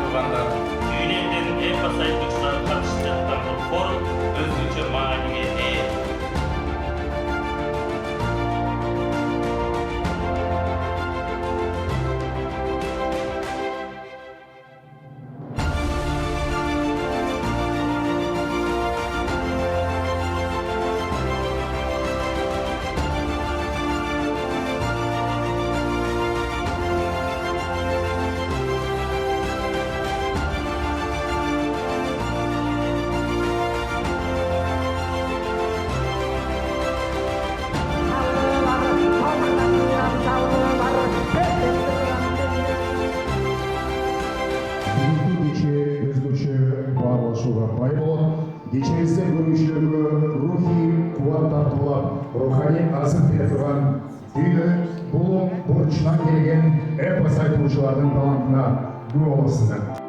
тургандар, дүйнөдөн эпос айтуучулар катышып жаткан бул форум өзгөчө мааниге ээ. Бай болып, кешеңізде көрушілігі рухи қуаттар толап, рухани азық бере тұрған үйді бұл бұрышынан келген эпос айтушылардың талантына ду боласыздар.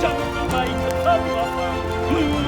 Canlı baydı Allah'ım